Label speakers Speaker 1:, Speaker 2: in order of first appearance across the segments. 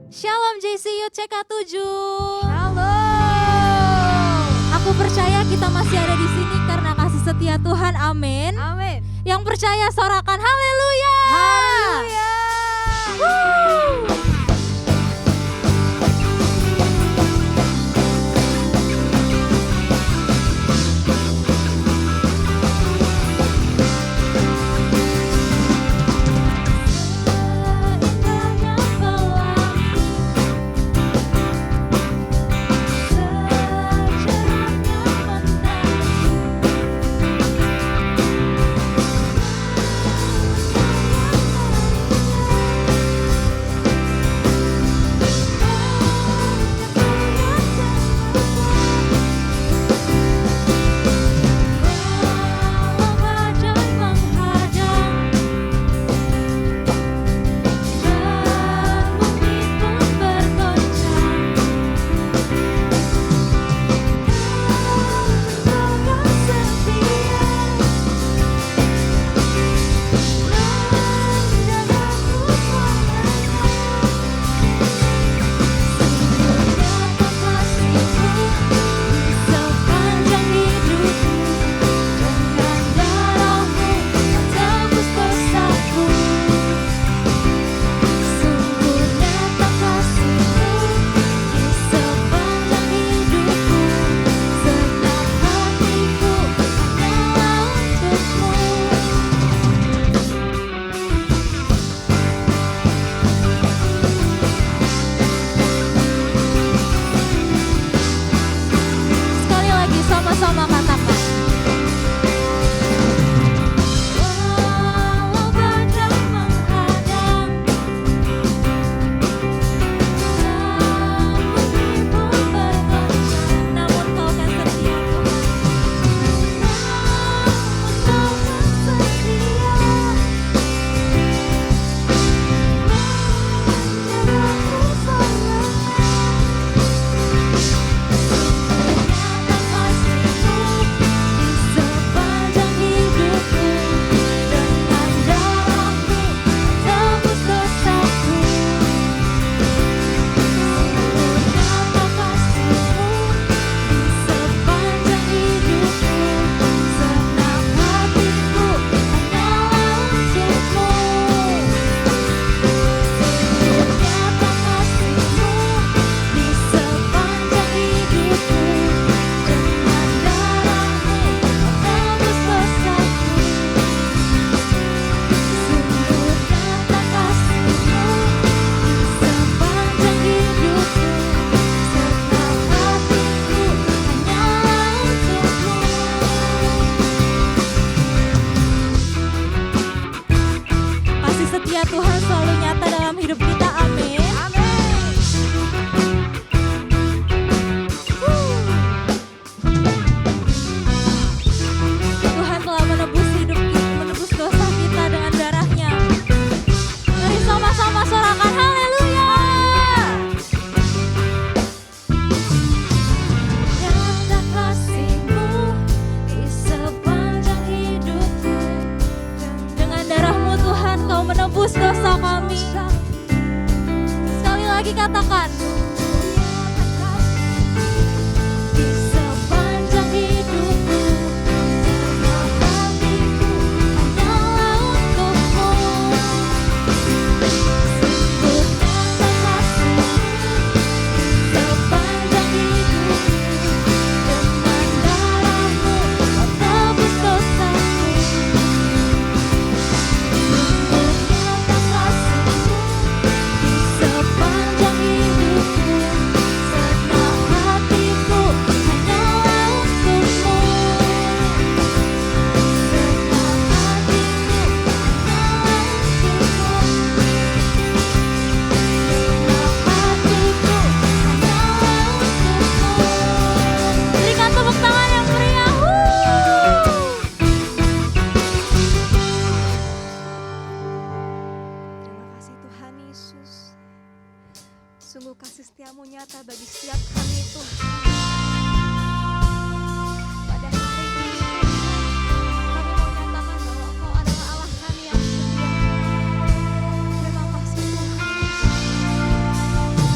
Speaker 1: Shalom JCU CK7.
Speaker 2: Shalom.
Speaker 1: Aku percaya kita masih ada di sini karena kasih setia Tuhan. Amin.
Speaker 2: Amin.
Speaker 1: Yang percaya sorakan haleluya.
Speaker 2: Haleluya.
Speaker 1: Sekali lagi sama-sama katakan. Walau badai menghadang, bumi pun bergoncang, namun Kau kan setia Tuhan. Namun Kau kan setia, menyerahku sepanjang hidupku, dengan darah-Mu tebus dosaku. Nyata kasih-Mu di sepanjang hidupku, senang hatiku hanyalah untuk-Mu. Nyata kasih-Mu di sepanjang hidupku, dengan darah-Mu tebus dosaku. Sungguh nyata kasih-Mu di sepanjang hidupku, senang hatiku hanyalah untuk-Mu. Kasih setia Tuhan selalu nyata dalam hidup kita, amin. Tuhan telah menebus hidup kita, menebus dosa kita dengan darah-Nya. Mari sama-sama sorakan haleluya. Nyata kasih-Mu di sepanjang hidupku, dengan darah-Mu Tuhan Kau menebus dosa kami. Sekali lagi katakan. Di sepanjang hidupku, senang hatiku hanyalah untuk-Mu. Sungguh nyata kasih-Mu di sepanjang hidupku, dengan darah-Mu Kau tebus dosaku. Sungguh nyata kasih-Mu di sepanjang hidupku, senang hatiku hanyalah untuk-Mu. Senang hatiku hanyalah untuk-Mu. Senang hatiku hanyalah untuk-Mu. Berikan tepuk tangan yang meriah.
Speaker 2: Terima kasih Tuhan Yesus. Sungguh kasih setia-Mu nyata bagi setiap kami Tuhan. Pada hari ini kami mau nyatakan bahwa Engkau adalah Allah kami yang setia. Terima kasih Tuhan Yesus.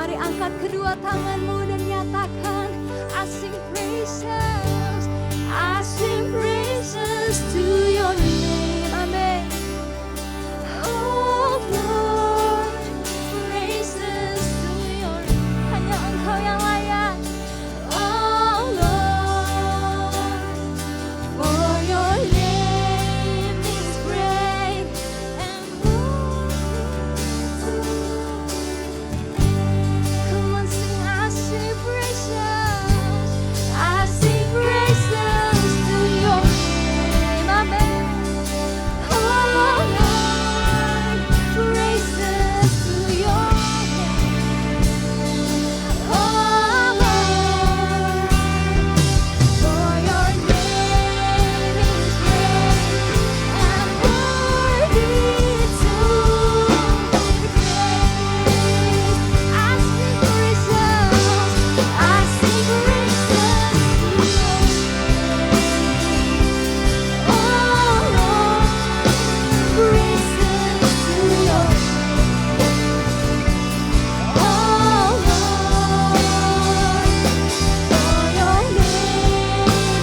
Speaker 2: Mari angkat kedua tanganmu dan nyatakan, I sing praises, I sing praises to your name. Amen. Oh Lord, praises to your name. Hanya Engkau yang layak. Oh Lord, for your name is great and worthy to. Come on, sing, I sing praises, I sing praises to your name. Amen. Oh Lord, praises to your name. Oh Lord, for your name is great and worthy to be praised. I sing praises, I sing praises to your name. Oh Lord, praises to your name. Oh Lord, for your name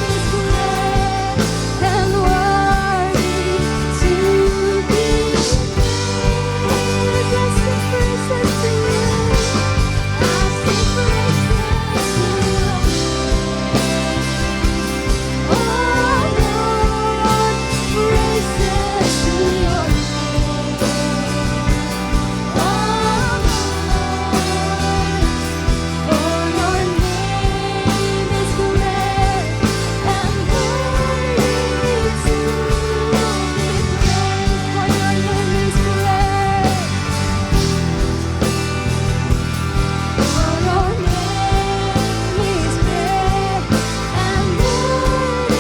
Speaker 2: is great and worthy to be praised. I sing praises to you. I sing praises to your name. Oh Lord, praises to your name. Oh Lord, for your name is great and worthy to be praised. For your name is great. For your name is great and worthy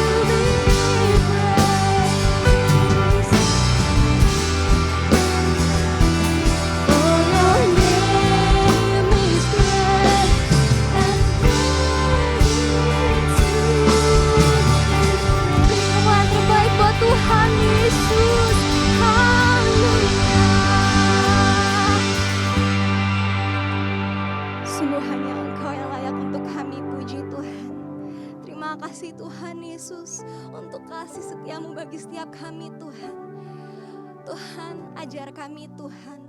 Speaker 2: to be praised. For your name is great and worthy to berikan yang terbaik buat Tuhan Yesus. Haleluya. Sungguh hanya Engkau yang layak untuk kami puji Tuhan. Terima kasih Tuhan Yesus untuk kasih setiamu bagi setiap kami Tuhan. Tuhan, ajar kami Tuhan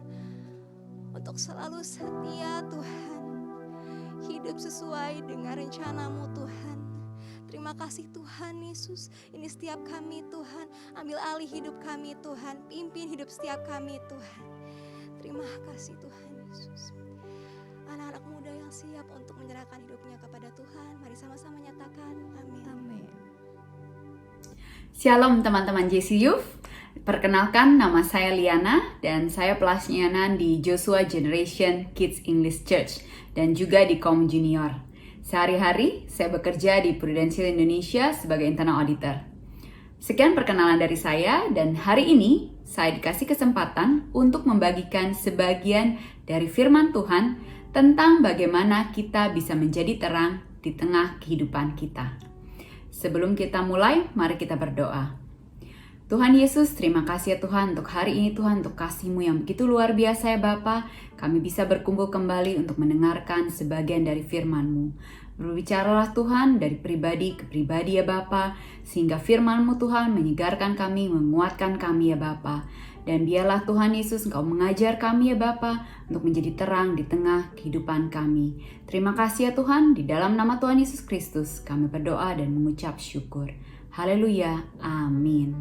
Speaker 2: untuk selalu setia Tuhan, hidup sesuai dengan rencanamu Tuhan. Terima kasih Tuhan Yesus, ini setiap kami Tuhan, ambil alih hidup kami Tuhan, pimpin hidup setiap kami Tuhan. Terima kasih Tuhan Yesus. Anak-anak muda yang siap untuk menyerahkan hidupnya kepada Tuhan, mari sama-sama nyatakan amin.
Speaker 1: Amin.
Speaker 3: Shalom teman-teman JC Youth. Perkenalkan, nama saya Liana dan saya pelayanan di Joshua Generation Kids English Church dan juga di Kom Junior. Sehari-hari saya bekerja di Prudential Indonesia sebagai internal auditor. Sekian perkenalan dari saya dan hari ini saya dikasih kesempatan untuk membagikan sebagian dari firman Tuhan tentang bagaimana kita bisa menjadi terang di tengah kehidupan kita. Sebelum kita mulai, mari kita berdoa. Tuhan Yesus, terima kasih ya Tuhan untuk hari ini Tuhan, untuk kasih-Mu yang begitu luar biasa ya Bapa. Kami bisa berkumpul kembali untuk mendengarkan sebagian dari firman-Mu. Berbicaralah Tuhan dari pribadi ke pribadi ya Bapa, sehingga firman-Mu Tuhan menyegarkan kami, menguatkan kami ya Bapa. Dan biarlah Tuhan Yesus Engkau mengajar kami ya Bapa untuk menjadi terang di tengah kehidupan kami. Terima kasih ya Tuhan, di dalam nama Tuhan Yesus Kristus kami berdoa dan mengucap syukur. Haleluya, amin.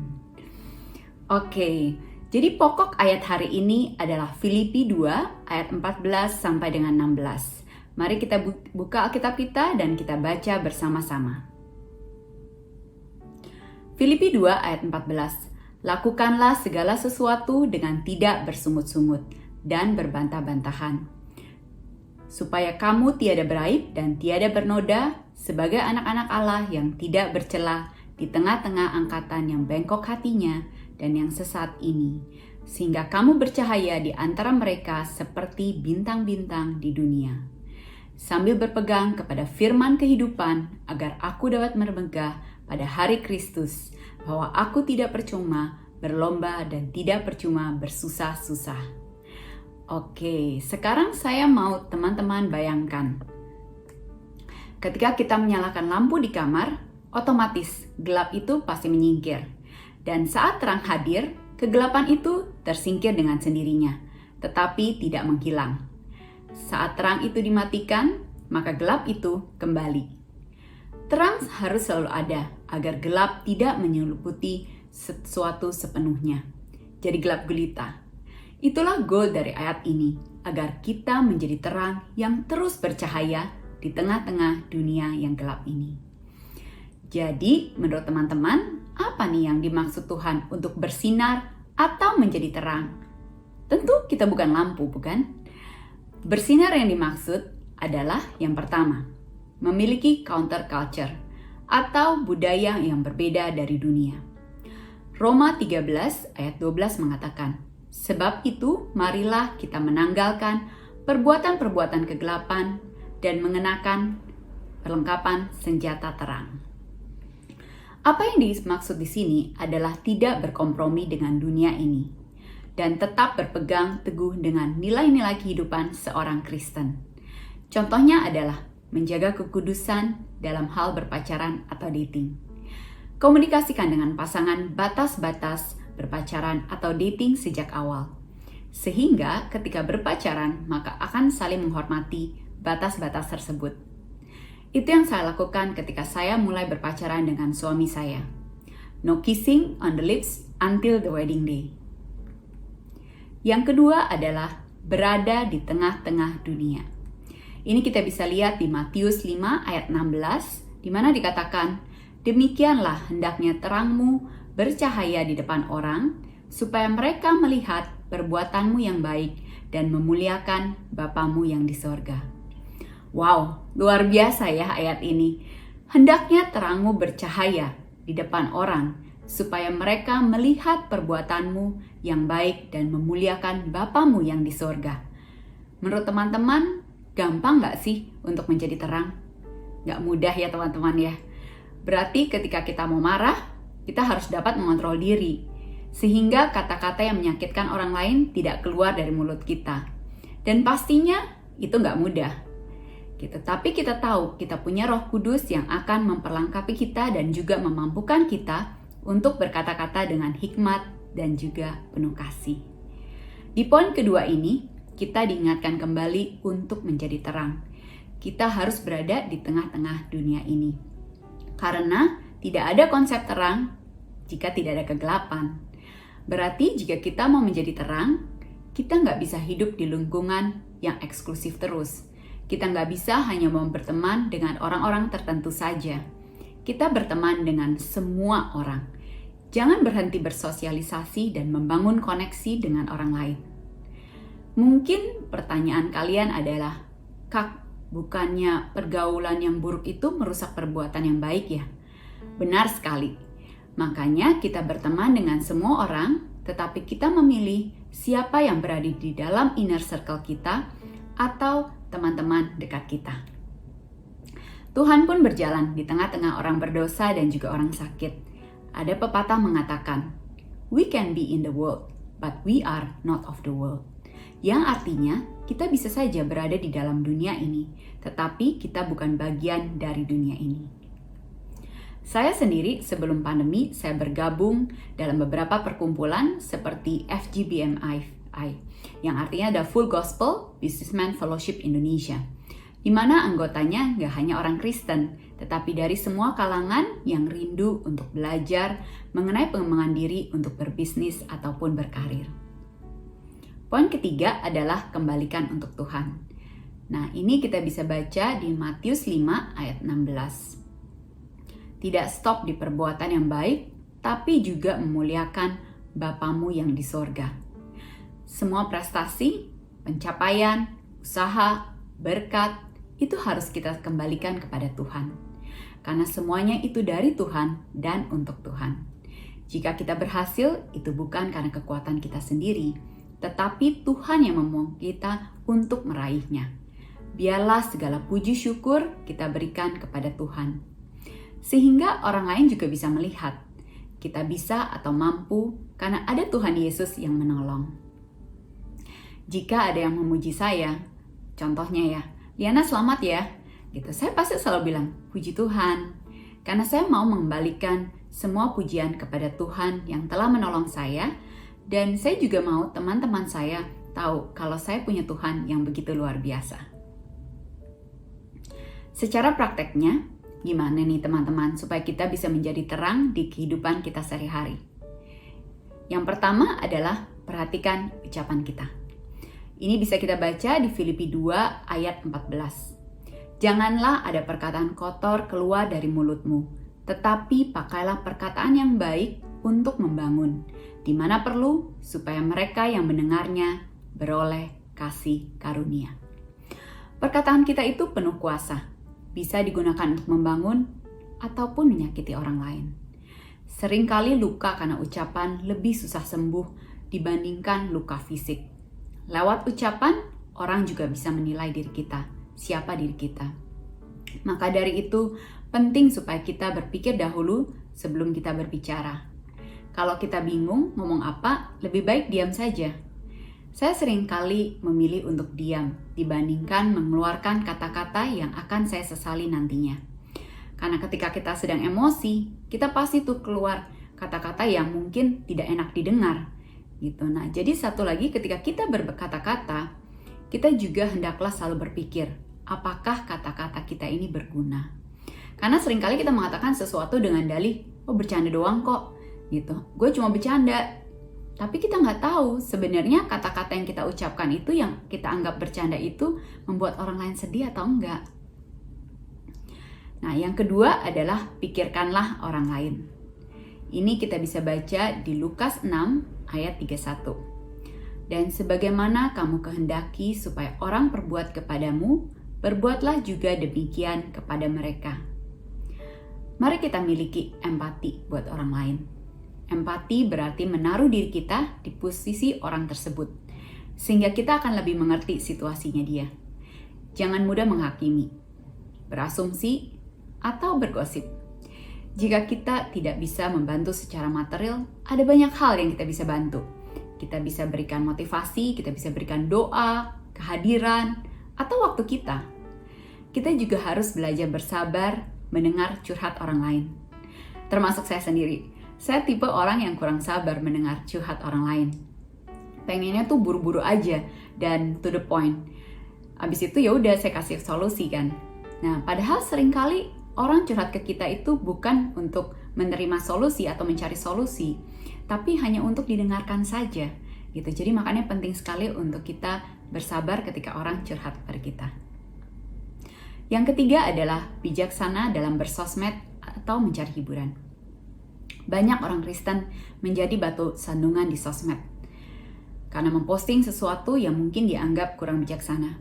Speaker 3: Oke, jadi pokok ayat hari ini adalah Filipi 2 ayat 14 sampai dengan 16. Mari kita buka Alkitab kita dan kita baca bersama-sama. Filipi 2 ayat 14. Lakukanlah segala sesuatu dengan tidak bersungut-sungut dan berbantah-bantahan, supaya kamu tiada beraib dan tiada bernoda sebagai anak-anak Allah yang tidak bercela di tengah-tengah angkatan yang bengkok hatinya dan yang sesat ini, sehingga kamu bercahaya di antara mereka seperti bintang-bintang di dunia. Sambil berpegang kepada firman kehidupan, agar aku dapat bermegah pada hari Kristus, bahwa aku tidak percuma berlomba dan tidak percuma bersusah-susah. Oke, sekarang saya mau teman-teman bayangkan. Ketika kita menyalakan lampu di kamar, otomatis gelap itu pasti menyingkir. Dan saat terang hadir, kegelapan itu tersingkir dengan sendirinya, tetapi tidak menghilang. Saat terang itu dimatikan, maka gelap itu kembali. Terang harus selalu ada, agar gelap tidak menyelimuti sesuatu sepenuhnya. Jadi gelap gulita. Itulah goal dari ayat ini, agar kita menjadi terang yang terus bercahaya di tengah-tengah dunia yang gelap ini. Jadi, menurut teman-teman, apa nih yang dimaksud Tuhan untuk bersinar atau menjadi terang? Tentu kita bukan lampu, bukan? Bersinar yang dimaksud adalah yang pertama, memiliki counter culture atau budaya yang berbeda dari dunia. Roma 13 ayat 12 mengatakan, sebab itu, marilah kita menanggalkan perbuatan-perbuatan kegelapan dan mengenakan perlengkapan senjata terang. Apa yang dimaksud di sini adalah tidak berkompromi dengan dunia ini dan tetap berpegang teguh dengan nilai-nilai kehidupan seorang Kristen. Contohnya adalah menjaga kekudusan dalam hal berpacaran atau dating. Komunikasikan dengan pasangan batas-batas berpacaran atau dating sejak awal. Sehingga ketika berpacaran, maka akan saling menghormati batas-batas tersebut. Itu yang saya lakukan ketika saya mulai berpacaran dengan suami saya. No kissing on the lips until the wedding day. Yang kedua adalah berada di tengah-tengah dunia. Ini kita bisa lihat di Matius 5 ayat 16, di mana dikatakan, demikianlah hendaknya terangmu bercahaya di depan orang, supaya mereka melihat perbuatanmu yang baik dan memuliakan Bapamu yang di sorga. Wow, luar biasa ya ayat ini. Hendaknya terangmu bercahaya di depan orang, supaya mereka melihat perbuatanmu yang baik dan memuliakan Bapamu yang di sorga. Menurut teman-teman, gampang gak sih untuk menjadi terang? Gak mudah ya teman-teman ya. Berarti ketika kita mau marah, kita harus dapat mengontrol diri, sehingga kata-kata yang menyakitkan orang lain tidak keluar dari mulut kita. Dan pastinya itu nggak mudah. Gitu. Tapi kita tahu kita punya Roh Kudus yang akan memperlengkapi kita dan juga memampukan kita untuk berkata-kata dengan hikmat dan juga penuh kasih. Di poin kedua ini, kita diingatkan kembali untuk menjadi terang. Kita harus berada di tengah-tengah dunia ini. Karena tidak ada konsep terang jika tidak ada kegelapan. Berarti jika kita mau menjadi terang, kita nggak bisa hidup di lingkungan yang eksklusif terus. Kita nggak bisa hanya mau berteman dengan orang-orang tertentu saja. Kita berteman dengan semua orang. Jangan berhenti bersosialisasi dan membangun koneksi dengan orang lain. Mungkin pertanyaan kalian adalah, Kak, bukannya pergaulan yang buruk itu merusak perbuatan yang baik ya? Benar sekali. Makanya kita berteman dengan semua orang, tetapi kita memilih siapa yang berada di dalam inner circle kita atau teman-teman dekat kita. Tuhan pun berjalan di tengah-tengah orang berdosa dan juga orang sakit. Ada pepatah mengatakan, we can be in the world, but we are not of the world. Yang artinya, kita bisa saja berada di dalam dunia ini, tetapi kita bukan bagian dari dunia ini. Saya sendiri sebelum pandemi, saya bergabung dalam beberapa perkumpulan seperti FGBMI, yang artinya ada Full Gospel Businessman Fellowship Indonesia, di mana anggotanya nggak hanya orang Kristen, tetapi dari semua kalangan yang rindu untuk belajar mengenai pengembangan diri untuk berbisnis ataupun berkarir. Poin ketiga adalah kembalikan untuk Tuhan. Nah, ini kita bisa baca di Matius 5 ayat 16. Tidak stop di perbuatan yang baik, tapi juga memuliakan Bapamu yang di sorga. Semua prestasi, pencapaian, usaha, berkat, itu harus kita kembalikan kepada Tuhan. Karena semuanya itu dari Tuhan dan untuk Tuhan. Jika kita berhasil, itu bukan karena kekuatan kita sendiri, tetapi Tuhan yang membawa kita untuk meraihnya. Biarlah segala puji syukur kita berikan kepada Tuhan. Sehingga orang lain juga bisa melihat kita bisa atau mampu karena ada Tuhan Yesus yang menolong. Jika ada yang memuji saya, contohnya ya, Liana selamat ya, gitu. Saya pasti selalu bilang, puji Tuhan. Karena saya mau mengembalikan semua pujian kepada Tuhan yang telah menolong saya, dan saya juga mau teman-teman saya tahu kalau saya punya Tuhan yang begitu luar biasa. Secara prakteknya, gimana nih teman-teman supaya kita bisa menjadi terang di kehidupan kita sehari-hari? Yang pertama adalah perhatikan ucapan kita. Ini bisa kita baca di Filipi 2 ayat 14. Janganlah ada perkataan kotor keluar dari mulutmu, tetapi pakailah perkataan yang baik untuk membangun, di mana perlu supaya mereka yang mendengarnya beroleh kasih karunia. Perkataan kita itu penuh kuasa, bisa digunakan untuk membangun ataupun menyakiti orang lain. Seringkali luka karena ucapan lebih susah sembuh dibandingkan luka fisik. Lewat ucapan, orang juga bisa menilai diri kita, siapa diri kita. Maka dari itu, penting supaya kita berpikir dahulu sebelum kita berbicara. Kalau kita bingung ngomong apa, lebih baik diam saja. Saya seringkali memilih untuk diam dibandingkan mengeluarkan kata-kata yang akan saya sesali nantinya. Karena ketika kita sedang emosi, kita pasti tuh keluar kata-kata yang mungkin tidak enak didengar. Gitu. Nah, jadi satu lagi ketika kita berkata-kata, kita juga hendaklah selalu berpikir, apakah kata-kata kita ini berguna? Karena seringkali kita mengatakan sesuatu dengan dalih, oh bercanda doang kok, gitu. Gue cuma bercanda. Tapi kita nggak tahu sebenarnya kata-kata yang kita ucapkan itu yang kita anggap bercanda itu membuat orang lain sedih atau enggak. Nah, yang kedua adalah pikirkanlah orang lain. Ini kita bisa baca di Lukas 6 ayat 31. Dan sebagaimana kamu kehendaki supaya orang perbuat kepadamu, berbuatlah juga demikian kepada mereka. Mari kita miliki empati buat orang lain. Empati berarti menaruh diri kita di posisi orang tersebut, sehingga kita akan lebih mengerti situasinya dia. Jangan mudah menghakimi, berasumsi, atau bergosip. Jika kita tidak bisa membantu secara material, ada banyak hal yang kita bisa bantu. Kita bisa berikan motivasi, kita bisa berikan doa, kehadiran, atau waktu kita. Kita juga harus belajar bersabar mendengar curhat orang lain. Termasuk saya sendiri. Saya tipe orang yang kurang sabar mendengar curhat orang lain. Pengennya tuh buru-buru aja dan to the point. Abis itu ya udah saya kasih solusi kan. Nah, padahal seringkali orang curhat ke kita itu bukan untuk menerima solusi atau mencari solusi, tapi hanya untuk didengarkan saja. Gitu. Jadi makanya penting sekali untuk kita bersabar ketika orang curhat kepada kita. Yang ketiga adalah bijaksana dalam bersosmed atau mencari hiburan. Banyak orang Kristen menjadi batu sandungan di sosmed karena memposting sesuatu yang mungkin dianggap kurang bijaksana.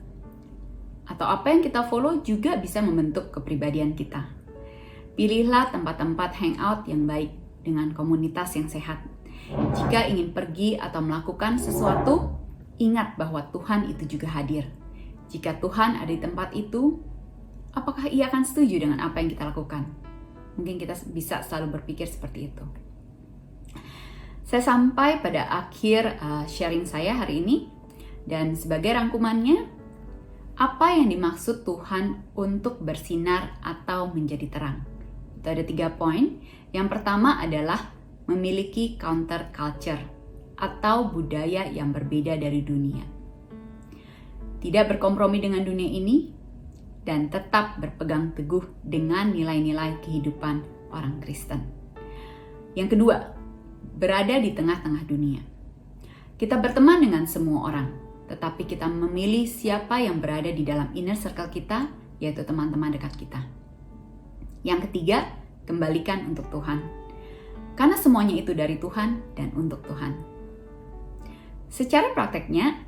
Speaker 3: Atau apa yang kita follow juga bisa membentuk kepribadian kita. Pilihlah tempat-tempat hangout yang baik dengan komunitas yang sehat. Jika ingin pergi atau melakukan sesuatu, ingat bahwa Tuhan itu juga hadir. Jika Tuhan ada di tempat itu, apakah Ia akan setuju dengan apa yang kita lakukan? Mungkin kita bisa selalu berpikir seperti itu. Saya sampai pada akhir sharing saya hari ini. Dan sebagai rangkumannya, apa yang dimaksud Tuhan untuk bersinar atau menjadi terang? Itu ada 3 poin. Yang pertama adalah memiliki counter culture atau budaya yang berbeda dari dunia. Tidak berkompromi dengan dunia ini, dan tetap berpegang teguh dengan nilai-nilai kehidupan orang Kristen. Yang kedua, berada di tengah-tengah dunia. Kita berteman dengan semua orang, tetapi kita memilih siapa yang berada di dalam inner circle kita, yaitu teman-teman dekat kita. Yang ketiga, kembalikan untuk Tuhan. Karena semuanya itu dari Tuhan dan untuk Tuhan. Secara prakteknya,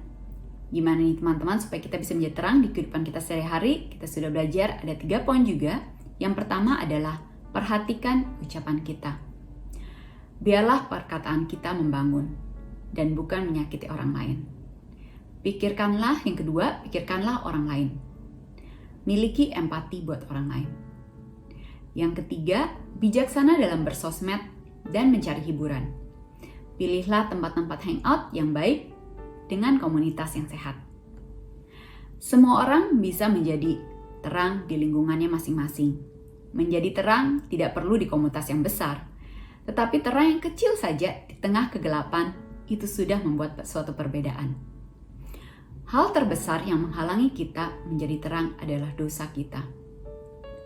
Speaker 3: gimana nih teman-teman supaya kita bisa menjadi terang di kehidupan kita sehari-hari? Kita sudah belajar ada 3 poin juga. Yang pertama adalah perhatikan ucapan kita. Biarlah perkataan kita membangun dan bukan menyakiti orang lain. Pikirkanlah, yang kedua, pikirkanlah orang lain. Miliki empati buat orang lain. Yang ketiga, bijaksana dalam bersosmed dan mencari hiburan. Pilihlah tempat-tempat hangout yang baik dengan komunitas yang sehat. Semua orang bisa menjadi terang di lingkungannya masing-masing. Menjadi terang tidak perlu di komunitas yang besar, tetapi terang yang kecil saja di tengah kegelapan itu sudah membuat suatu perbedaan. Hal terbesar yang menghalangi kita menjadi terang adalah dosa kita.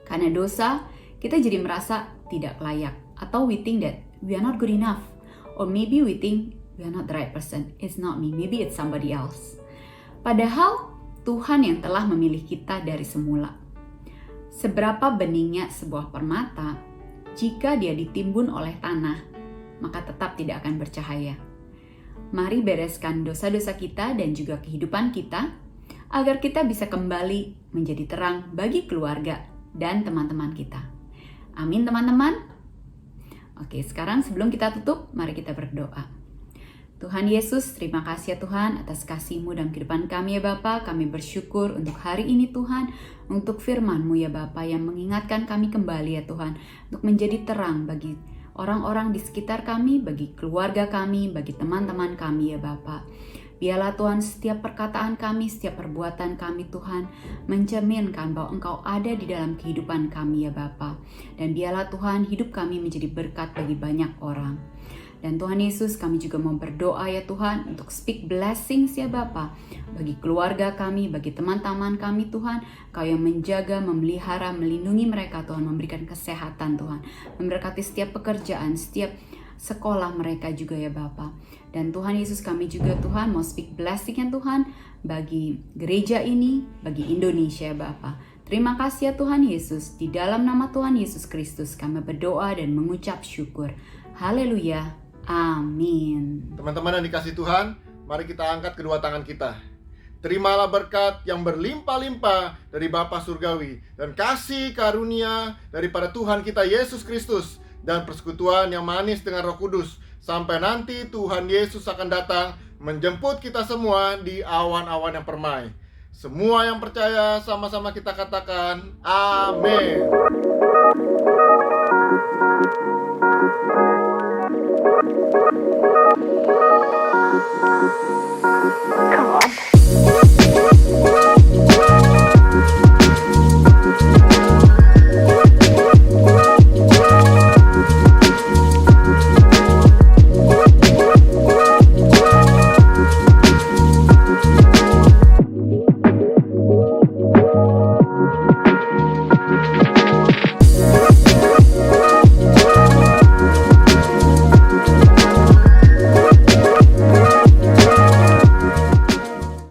Speaker 3: Karena dosa, kita jadi merasa tidak layak, atau we think that we are not good enough, or maybe we think we are not the right person. It's not me, maybe it's somebody else. Padahal Tuhan yang telah memilih kita dari semula. Seberapa beningnya sebuah permata, jika dia ditimbun oleh tanah, maka tetap tidak akan bercahaya. Mari bereskan dosa-dosa kita dan juga kehidupan kita, agar kita bisa kembali menjadi terang bagi keluarga dan teman-teman kita. Amin teman-teman. Oke, sekarang sebelum kita tutup, mari kita berdoa. Tuhan Yesus, terima kasih ya Tuhan atas kasih-Mu dalam kehidupan kami ya Bapa. Kami bersyukur untuk hari ini Tuhan, untuk firman-Mu ya Bapa yang mengingatkan kami kembali ya Tuhan, untuk menjadi terang bagi orang-orang di sekitar kami, bagi keluarga kami, bagi teman-teman kami ya Bapa. Biarlah Tuhan setiap perkataan kami, setiap perbuatan kami Tuhan mencerminkan bahwa Engkau ada di dalam kehidupan kami ya Bapa. Dan biarlah Tuhan hidup kami menjadi berkat bagi banyak orang. Dan Tuhan Yesus, kami juga mau berdoa ya Tuhan untuk speak blessings ya Bapa bagi keluarga kami, bagi teman-teman kami Tuhan. Kau yang menjaga, memelihara, melindungi mereka Tuhan, memberikan kesehatan Tuhan, memberkati setiap pekerjaan, setiap sekolah mereka juga ya Bapa. Dan Tuhan Yesus, kami juga Tuhan mau speak blessing ya Tuhan bagi gereja ini, bagi Indonesia ya Bapa. Terima kasih ya Tuhan Yesus, di dalam nama Tuhan Yesus Kristus kami berdoa dan mengucap syukur. Haleluya. Amin.
Speaker 4: Teman-teman yang dikasih Tuhan, mari kita angkat kedua tangan kita. Terimalah berkat yang berlimpah-limpah dari Bapa Surgawi dan kasih karunia daripada Tuhan kita Yesus Kristus dan persekutuan yang manis dengan Roh Kudus sampai nanti Tuhan Yesus akan datang menjemput kita semua di awan-awan yang permai. Semua yang percaya sama-sama kita katakan amin.